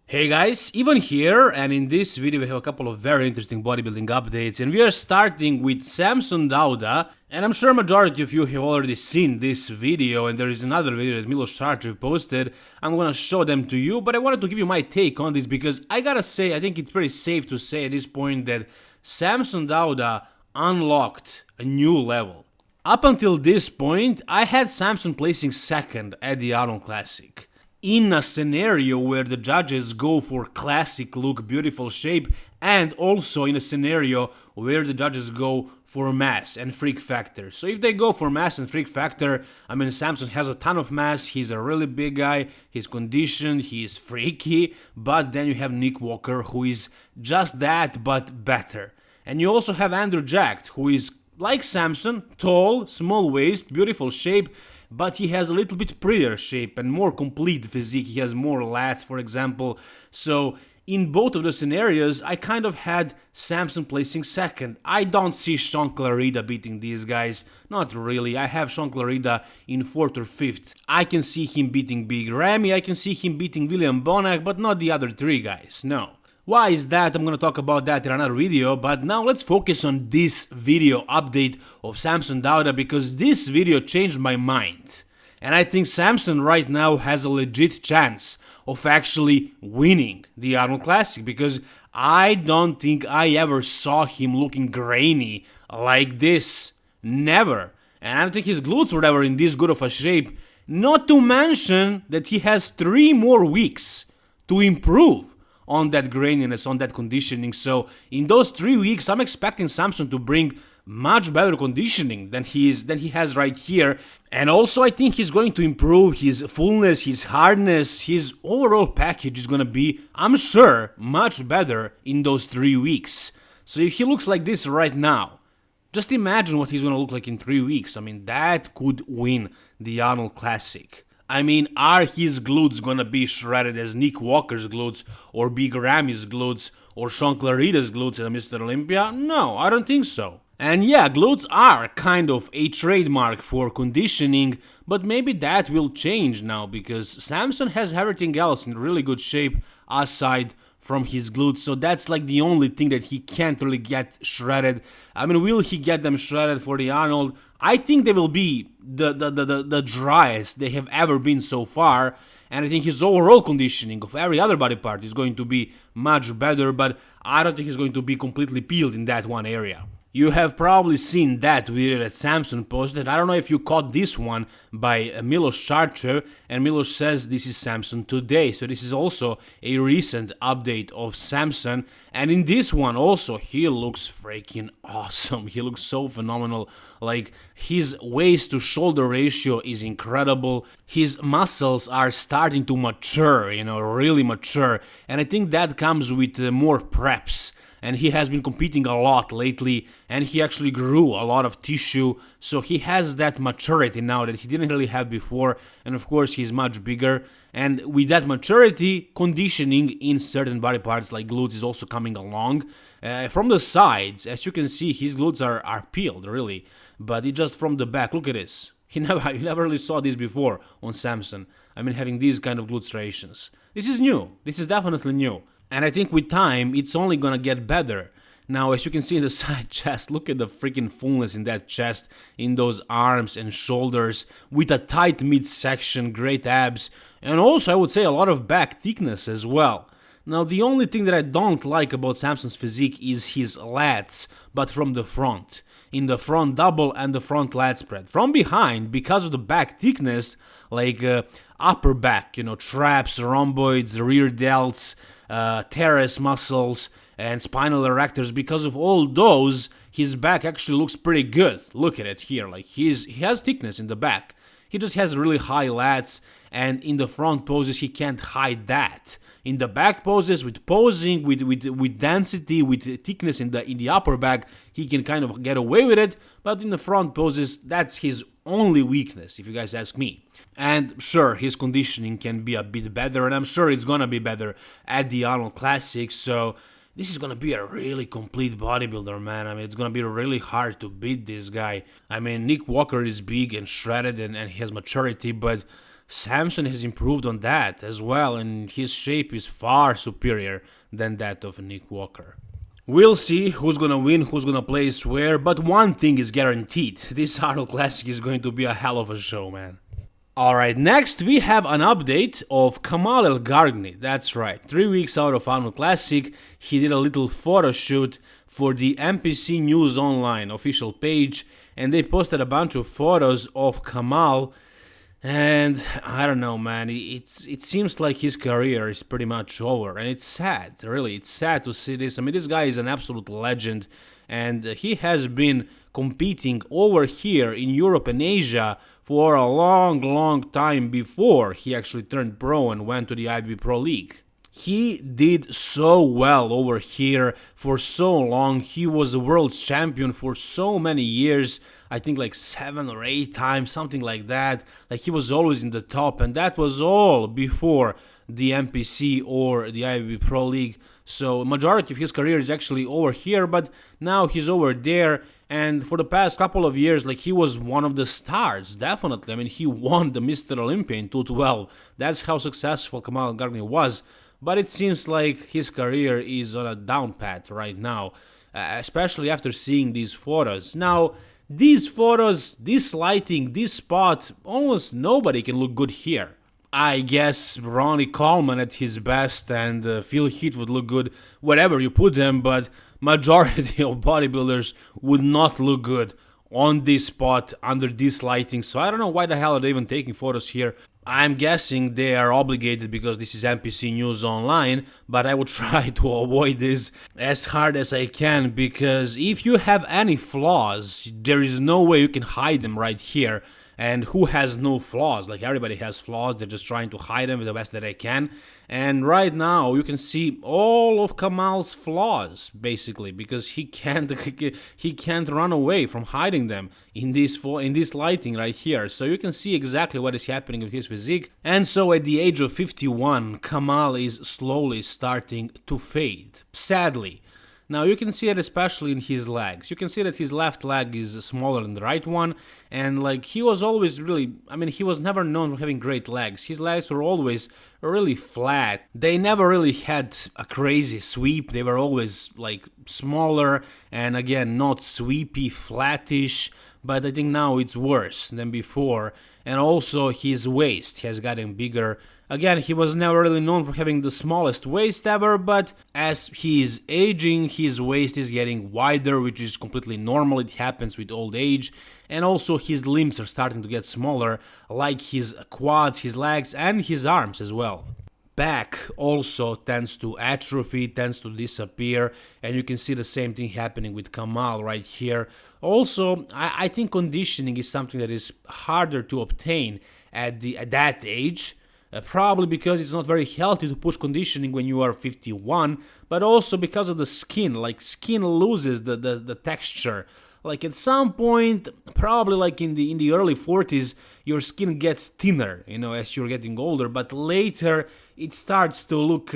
Hey guys, Ivan here, and in this video we have a couple of very interesting bodybuilding updates, and we are starting with Samson Dauda, and I'm sure majority of you have already seen this video, and there is another video that Milos Sarcev posted. I'm gonna show them to you, but I wanted to give you my take on this because I gotta say, I think it's pretty safe to say at this point that Samson Dauda unlocked a new level. Up until this point, I had Samson placing second at the Arnold Classic. In a scenario where the judges go for classic look, beautiful shape, and also in a scenario where the judges go for mass and freak factor. So if they go for mass and freak factor, I mean, Samson has a ton of mass, he's a really big guy, he's conditioned, he is freaky, but then you have Nick Walker, who is just that, but better. And you also have Andrew Jacked, who is like Samson, tall, small waist, beautiful shape, but he has a little bit prettier shape and more complete physique. He has more lats, for example. So in both of the scenarios, I kind of had Samson placing second. I don't see Sean Clarida beating these guys. Not really. I have Sean Clarida in 4th or 5th. I can see him beating Big Ramy. I can see him beating William Bonac, but not the other three guys. No. Why is that? I'm gonna talk about that in another video, but now let's focus on this video update of Samson Dauda because this video changed my mind. And I think Samson right now has a legit chance of actually winning the Arnold Classic because I don't think I ever saw him looking grainy like this. Never. And I don't think his glutes were ever in this good of a shape. Not to mention that he has 3 more weeks to improve on that graininess, on that conditioning. So in those 3 weeks, I'm expecting Samson to bring much better conditioning than he has right here. And also I think he's going to improve his fullness, his hardness, his overall package is gonna be, I'm sure, much better in those 3 weeks. So if he looks like this right now, just imagine what he's gonna look like in 3 weeks. I mean, that could win the Arnold Classic. I mean, are his glutes gonna be shredded as Nick Walker's glutes, or Big Ramy's glutes, or Sean Clarida's glutes at Mr. Olympia? No, I don't think so. And yeah, glutes are kind of a trademark for conditioning, but maybe that will change now because Samson has everything else in really good shape aside from his glutes, so that's like the only thing that he can't really get shredded. I mean, will he get them shredded for the Arnold? I think they will be the driest they have ever been so far, and I think his overall conditioning of every other body part is going to be much better, but I don't think he's going to be completely peeled in that one area. You have probably seen that video that Samson posted. I don't know if you caught this one by Milos Sarcev, and Milos says this is Samson today. So this is also a recent update of Samson, and in this one also he looks freaking awesome. He looks so phenomenal. Like, his waist to shoulder ratio is incredible. His muscles are starting to mature, really mature, and I think that comes with more preps. And he has been competing a lot lately, and he actually grew a lot of tissue, so he has that maturity now that he didn't really have before, and of course he's much bigger, and with that maturity, conditioning in certain body parts like glutes is also coming along. From the sides, as you can see, his glutes are peeled, really, but it's just from the back. Look at this. You never really saw this before on Samson. I mean, having these kind of glute striations. This is new. This is definitely new. And I think with time, it's only gonna get better. Now, as you can see in the side chest, look at the freaking fullness in that chest, in those arms and shoulders, with a tight midsection, great abs, and also I would say a lot of back thickness as well. Now, the only thing that I don't like about Samson's physique is his lats, but from the front. In the front double and the front lat spread. From behind, because of the back thickness, like upper back, traps, rhomboids, rear delts, teres muscles, and spinal erectors, because of all those, his back actually looks pretty good. Look at it here, like he has thickness in the back. He just has really high lats, and in the front poses he can't hide that. In the back poses, with posing, with density, with thickness in the upper back, he can kind of get away with it, but in the front poses, that's his only weakness, if you guys ask me. And sure, his conditioning can be a bit better, and I'm sure it's gonna be better at the Arnold Classic, so this is gonna be a really complete bodybuilder, man. I mean, it's gonna be really hard to beat this guy. I mean, Nick Walker is big and shredded and he has maturity, but Samson has improved on that as well, and his shape is far superior than that of Nick Walker. We'll see who's gonna win, who's gonna place where, but one thing is guaranteed. This Arnold Classic is going to be a hell of a show, man. Alright, next we have an update of Kamali Elgargni. That's right, 3 weeks out of Arnold Classic, he did a little photo shoot for the NPC News Online official page, and they posted a bunch of photos of Kamal. And I don't know, man, it seems like his career is pretty much over, and it's sad, really, it's sad to see this. I mean, this guy is an absolute legend, and he has been competing over here in Europe and Asia for a long time before he actually turned pro and went to the IBB Pro League. He did so well over here for so long. He was a world champion for so many years. I think like 7 or 8 times, something like that. Like he was always in the top, and that was all before the NPC or the IBB Pro League. So majority of his career is actually over here, but now he's over there. And for the past couple of years, like he was one of the stars, definitely. I mean, he won the Mr. Olympia in 2012. That's how successful Kamali Elgargni was. But it seems like his career is on a down path right now, especially after seeing these photos. Now, these photos, this lighting, this spot, almost nobody can look good here. I guess Ronnie Coleman at his best and Phil Heath would look good wherever you put them, but majority of bodybuilders would not look good on this spot under this lighting. So I don't know why the hell are they even taking photos here. I'm guessing they are obligated because this is NPC News Online, but I will try to avoid this as hard as I can, because if you have any flaws, there is no way you can hide them right here. And who has no flaws? Like, everybody has flaws, they're just trying to hide them the best that they can. And right now you can see all of Kamal's flaws, basically, because he can't run away from hiding them in this lighting right here. So you can see exactly what is happening with his physique. And so at the age of 51, Kamal is slowly starting to fade, sadly. Now you can see it especially in his legs. You can see that his left leg is smaller than the right one, and like he was always really, I mean, he was never known for having great legs. His legs were always really flat. They never really had a crazy sweep. They were always like smaller and again not sweepy, flattish, but I think now it's worse than before. And also his waist has gotten bigger. Again, he was never really known for having the smallest waist ever, but as he is aging, his waist is getting wider, which is completely normal. It happens with old age. And also his limbs are starting to get smaller, like his quads, his legs, and his arms as well. Back also tends to atrophy, tends to disappear, and you can see the same thing happening with Kamal right here. Also, I think conditioning is something that is harder to obtain at that age. Probably because it's not very healthy to push conditioning when you are 51, but also because of the skin. Like, skin loses the texture. Like, at some point, probably like in the early 40s, your skin gets thinner, you know, as you're getting older, but later it starts to look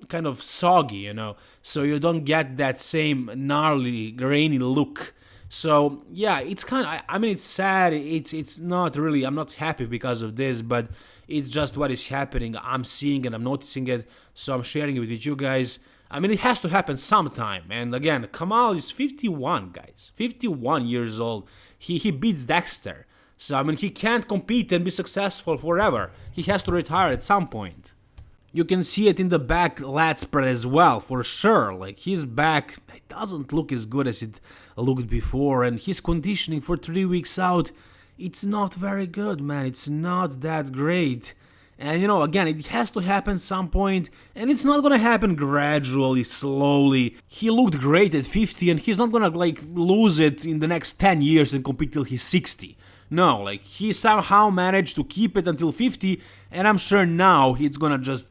kind of soggy, you know, so you don't get that same gnarly, grainy look. So yeah, it's kind of, I mean, it's sad, it's not really, I'm not happy because of this, but it's just what is happening. I'm seeing it, I'm noticing it, so I'm sharing it with you guys. I mean, it has to happen sometime. And again, Kamal is 51, guys. 51 years old. He beats Dexter. So, I mean, he can't compete and be successful forever. He has to retire at some point. You can see it in the back lat spread as well, for sure. Like, his back, it doesn't look as good as it looked before. And his conditioning for 3 weeks out, it's not very good, man. It's not that great. And, you know, again, it has to happen some point, and it's not gonna happen gradually, slowly. He looked great at 50, and he's not gonna, like, lose it in the next 10 years and compete till he's 60. No, like, he somehow managed to keep it until 50, and I'm sure now it's gonna just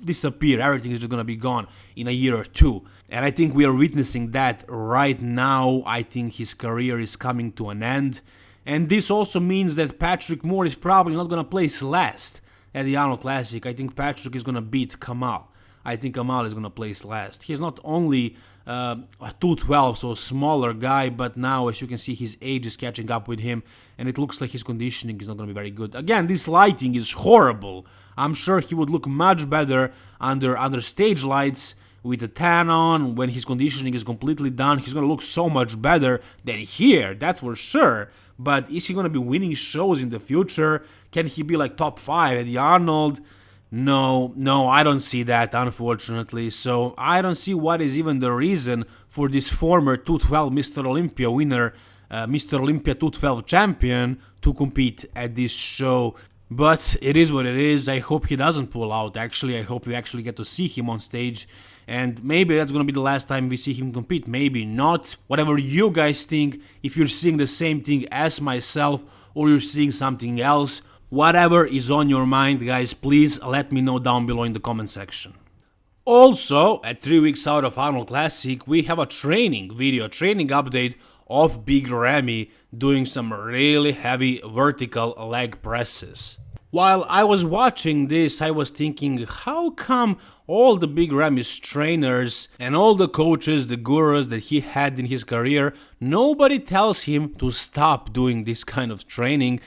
disappear. Everything is just gonna be gone in a year or two. And I think we are witnessing that right now. I think his career is coming to an end. And this also means that Patrick Moore is probably not gonna place last at the Arnold Classic. I think Patrick is gonna beat Kamal. I think Kamali is gonna place last. He's not only a 212, so a smaller guy, but now, as you can see, his age is catching up with him, and it looks like his conditioning is not gonna be very good. Again, this lighting is horrible. I'm sure he would look much better under stage lights with a tan on. When his conditioning is completely done, he's gonna look so much better than here, that's for sure. But is he gonna be winning shows in the future? Can he be like top 5 at the Arnold? No, I don't see that, unfortunately. So I don't see what is even the reason for this former 212 Mr. Olympia winner, Mr. Olympia 212 champion, to compete at this show. But it is what it is. I hope he doesn't pull out. Actually, I hope we actually get to see him on stage. And maybe that's gonna be the last time we see him compete. Maybe not. Whatever you guys think, if you're seeing the same thing as myself or you're seeing something else, whatever is on your mind, guys, please let me know down below in the comment section. Also, at 3 weeks out of Arnold Classic, we have a training update of Big Ramy doing some really heavy vertical leg presses. While I was watching this, I was thinking, how come all the Big Ramy's trainers and all the coaches, the gurus that he had in his career, nobody tells him to stop doing this kind of training,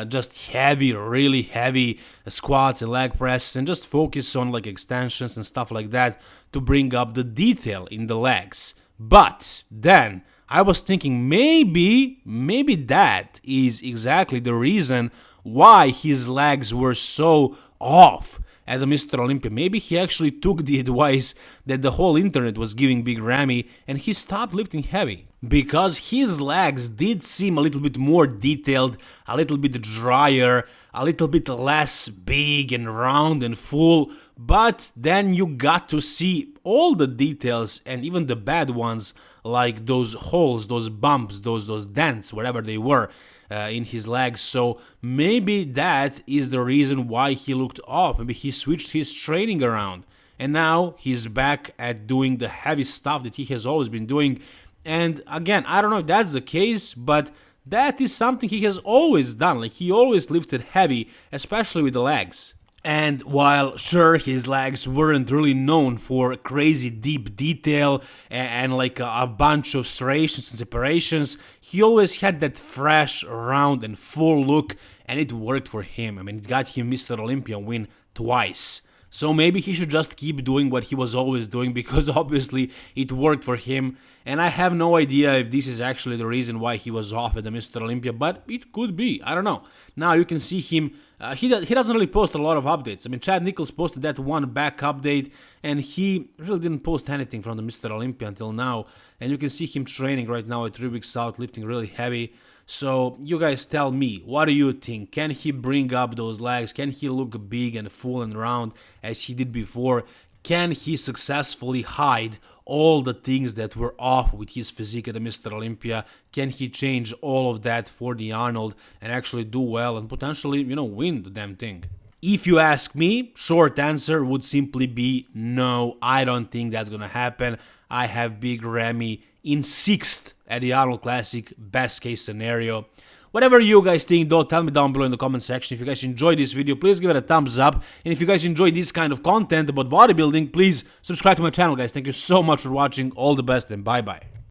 just heavy, really heavy squats and leg presses, and just focus on like extensions and stuff like that to bring up the detail in the legs. But then I was thinking maybe that is exactly the reason why his legs were so off at the Mr. Olympia. Maybe he actually took the advice that the whole internet was giving Big Ramy and he stopped lifting heavy. Because his legs did seem a little bit more detailed, a little bit drier, a little bit less big and round and full, but then you got to see all the details and even the bad ones, like those holes, those bumps, those dents, whatever they were, in his legs. So maybe that is the reason why he looked off. Maybe he switched his training around and now he's back at doing the heavy stuff that he has always been doing. And again, I don't know if that's the case, but that is something he has always done. Like, he always lifted heavy, especially with the legs. And while sure his legs weren't really known for crazy deep detail and like a bunch of striations and separations, he always had that fresh, round and full look, and it worked for him. I mean, it got him Mr. Olympia win twice. So maybe he should just keep doing what he was always doing, because obviously it worked for him. And I have no idea if this is actually the reason why he was off at the Mr. Olympia, but it could be. I don't know. Now you can see him. He doesn't really post a lot of updates. I mean, Chad Nichols posted that one back update, and he really didn't post anything from the Mr. Olympia until now. And you can see him training right now at 3 weeks out, lifting really heavy. So you guys tell me, what do you think? Can he bring up those legs? Can he look big and full and round as he did before? Can he successfully hide all the things that were off with his physique at the Mr. Olympia? Can he change all of that for the Arnold and actually do well and potentially, win the damn thing? If you ask me, short answer would simply be no, I don't think that's gonna happen. I have Big Ramy in 6th at the Arnold Classic, best case scenario. Whatever you guys think though, tell me down below in the comment section. If you guys enjoyed this video, please give it a thumbs up. And if you guys enjoy this kind of content about bodybuilding, please subscribe to my channel, guys. Thank you so much for watching. All the best and bye-bye.